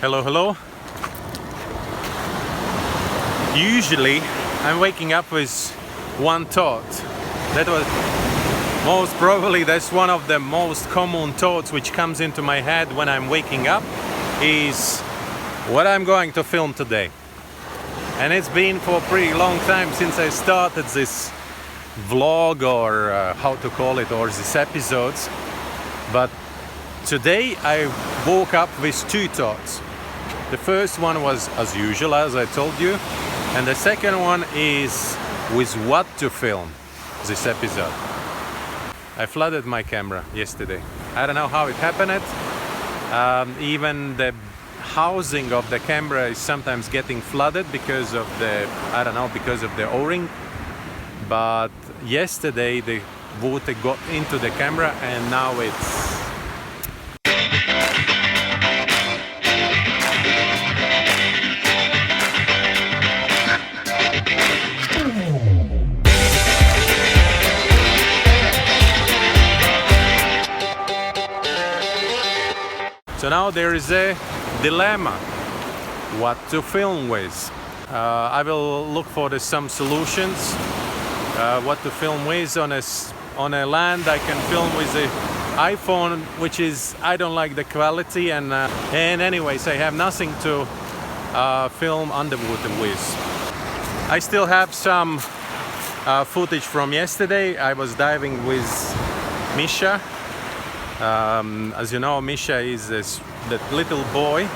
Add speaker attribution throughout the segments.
Speaker 1: Hello, hello. Usually I'm waking up with one thought. That's one of the most common thoughts which comes into my head when I'm waking up is what I'm going to film today. And it's been for a pretty long time since I started this vlog or how to call it, or these episodes. But today I woke up with two thoughts. The first one was as usual, as I told you, and the second one is with what to film this episode. I flooded my camera yesterday. I don't know how it happened. Even the housing of the camera is sometimes getting flooded because of the O-ring. But yesterday the water got into the camera and now it's So now there is a dilemma what to film with. I will look for some solutions. What to film with on a land. I can film with the iPhone, which is I don't like the quality, and anyways I have nothing to film underwater with. I still have some footage from yesterday. I was diving with Misha. As you know, Misha is that little boy.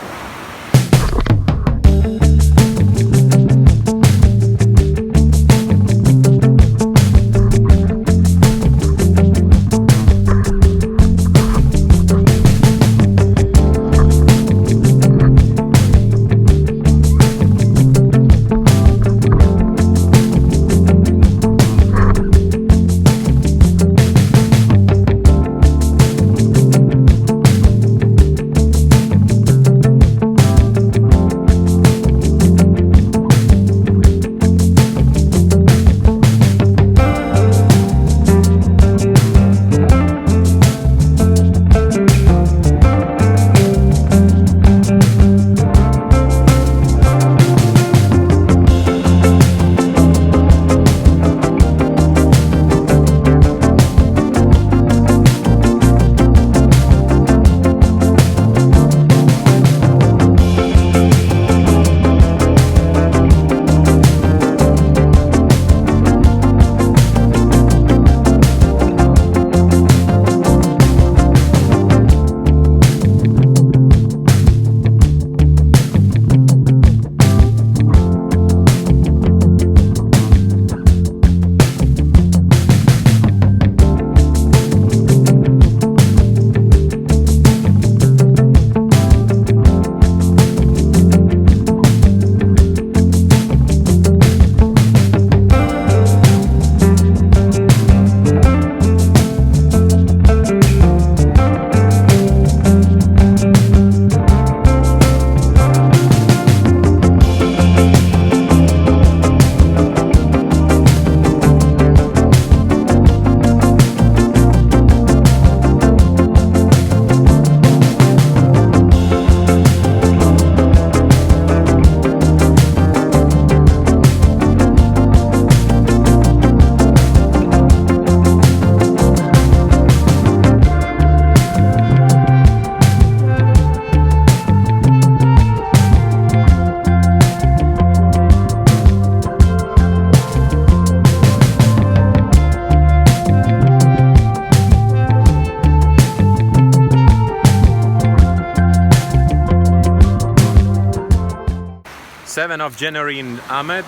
Speaker 1: January in Ahmed.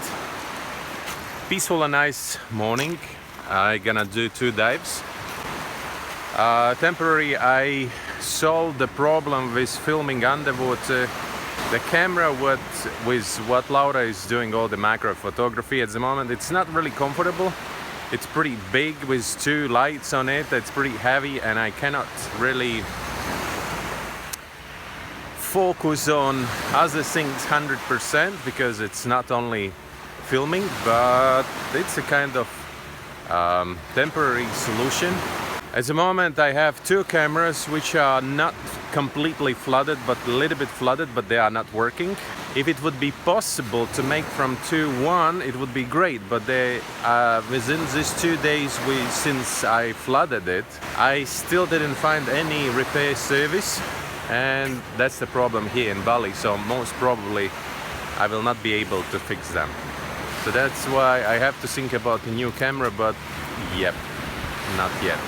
Speaker 1: Peaceful and nice morning. I'm gonna do 2 dives. Temporary, I solved the problem with filming underwater. The camera with what Laura is doing all the macro photography at the moment, it's not really comfortable. It's pretty big with 2 lights on it. It's pretty heavy and I cannot really focus on other things 100% because it's not only filming, but it's a kind of temporary solution. At the moment I have 2 cameras which are not completely flooded, but a little bit flooded, but they are not working. If it would be possible to make from 2.1, it would be great, but they, within these 2 days since I flooded it, I still didn't find any repair service, and that's the problem here in Bali, so most probably I will not be able to fix them. So that's why I have to think about a new camera, but yep, not yet.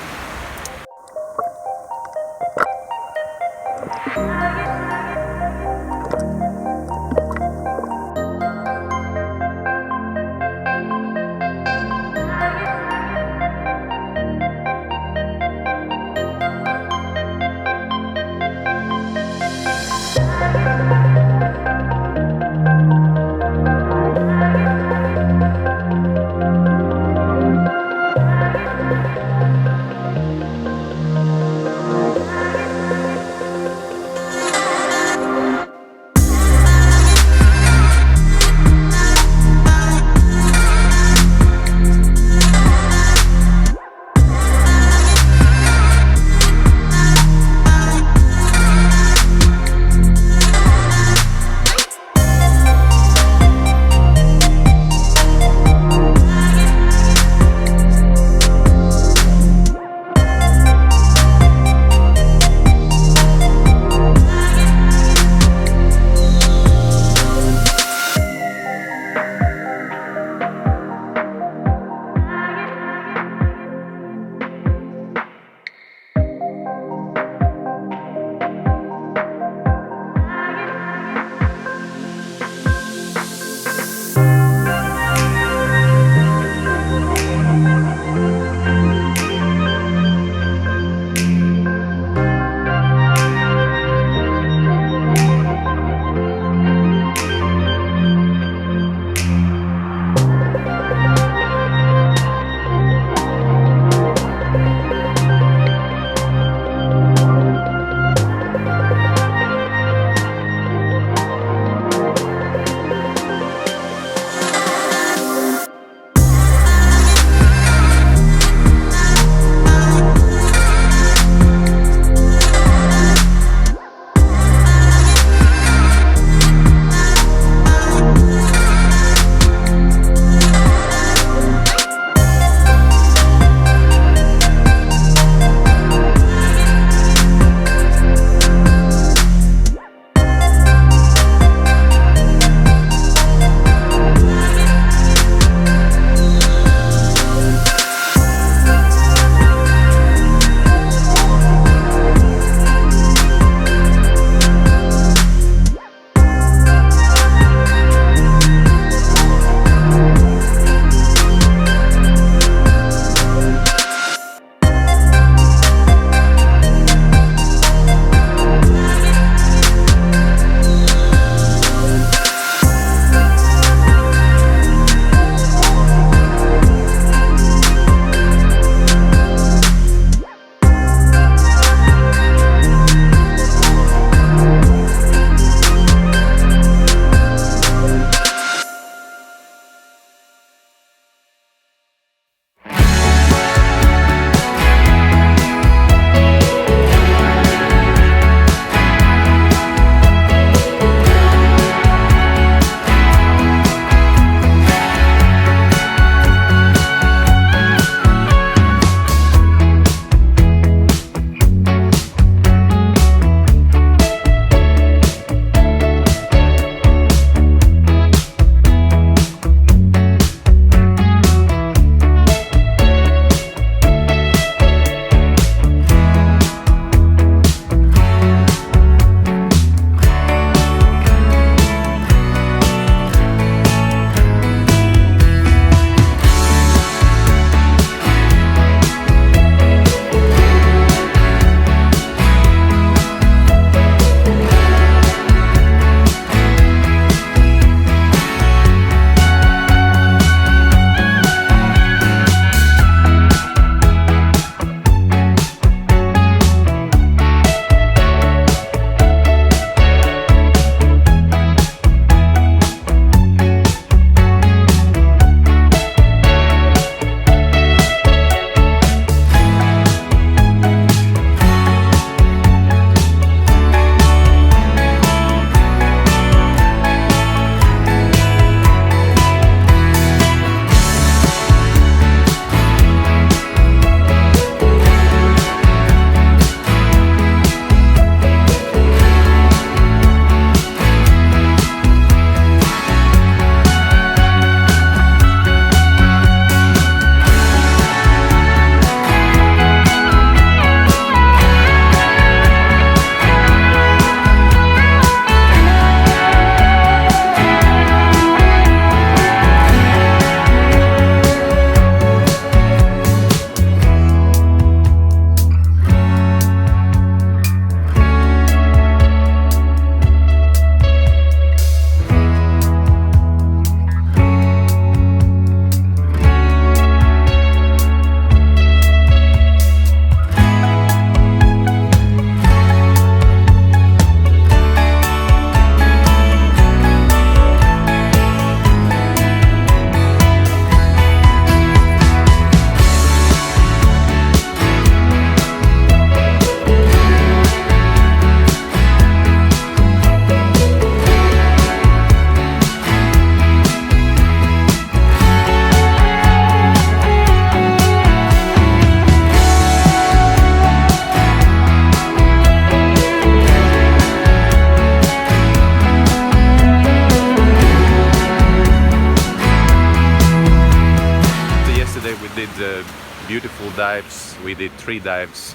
Speaker 1: dives. We did 3 dives.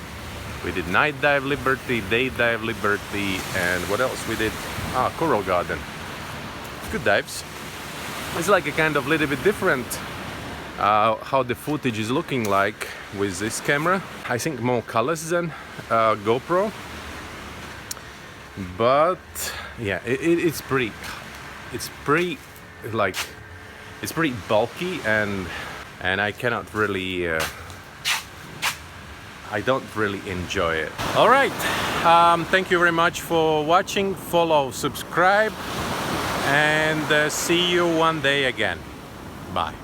Speaker 1: We did night dive Liberty, day dive Liberty, and what else we did? Coral Garden. Good dives. It's like a kind of little bit different how the footage is looking like with this camera. I think more colors than GoPro, but yeah, it's pretty bulky, and I cannot really I don't really enjoy it. All right, thank you very much for watching. Follow, subscribe, and see you one day again. Bye.